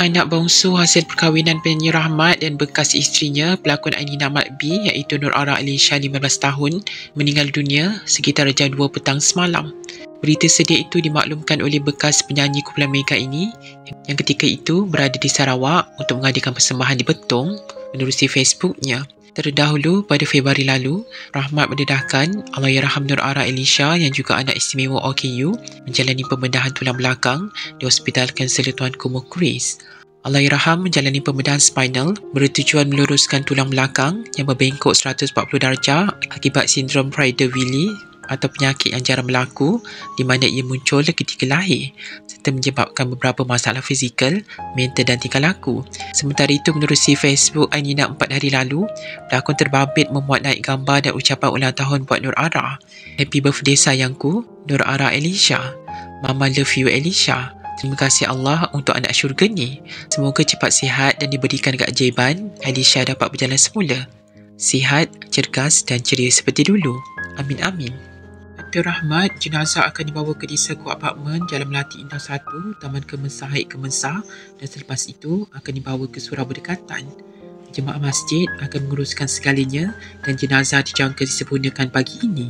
Anak bongsu hasil perkahwinan penyanyi Rahmat dan bekas isterinya, pelakon Ainina Mat B iaitu Nur Ara Alisha 15 tahun, meninggal dunia sekitar jam 2 petang semalam. Berita sedia itu dimaklumkan oleh bekas penyanyi kumpulan Mega ini yang ketika itu berada di Sarawak untuk mengadakan persembahan di Betong menerusi Facebooknya. Terdahulu, pada Februari lalu, Rahmat mendedahkan Allahyarham Nur Ara Alisha yang juga anak istimewa OKU menjalani pembedahan tulang belakang di Hospital Kanser Tuanku Mukhris. Allahyarham menjalani pembedahan spinal bertujuan meluruskan tulang belakang yang berbengkok 140 darjah akibat sindrom Prader-Willi atau penyakit yang jarang berlaku di mana ia muncul ketika lahir serta menyebabkan beberapa masalah fizikal, mental dan tingkah laku. Sementara itu, menerusi Facebook Ainina 4 hari lalu, pelakon terbabit memuat naik gambar dan ucapan ulang tahun buat Nur Ara. Happy birthday sayangku, Nur Ara Alisha. Mama love you Alisha. Terima kasih Allah untuk anak syurga ni. Semoga cepat sihat dan diberikan keajaiban Alisha dapat berjalan semula. Sihat, cergas dan ceria seperti dulu. Amin amin. Dr. Rahmat, jenazah akan dibawa ke Disaku Apartmen Jalan Melati Indah 1, Taman Kemensah Haid Kemensah dan selepas itu akan dibawa ke surau berdekatan. Jemaah masjid akan menguruskan segalanya dan jenazah dijangka disempurnakan pagi ini.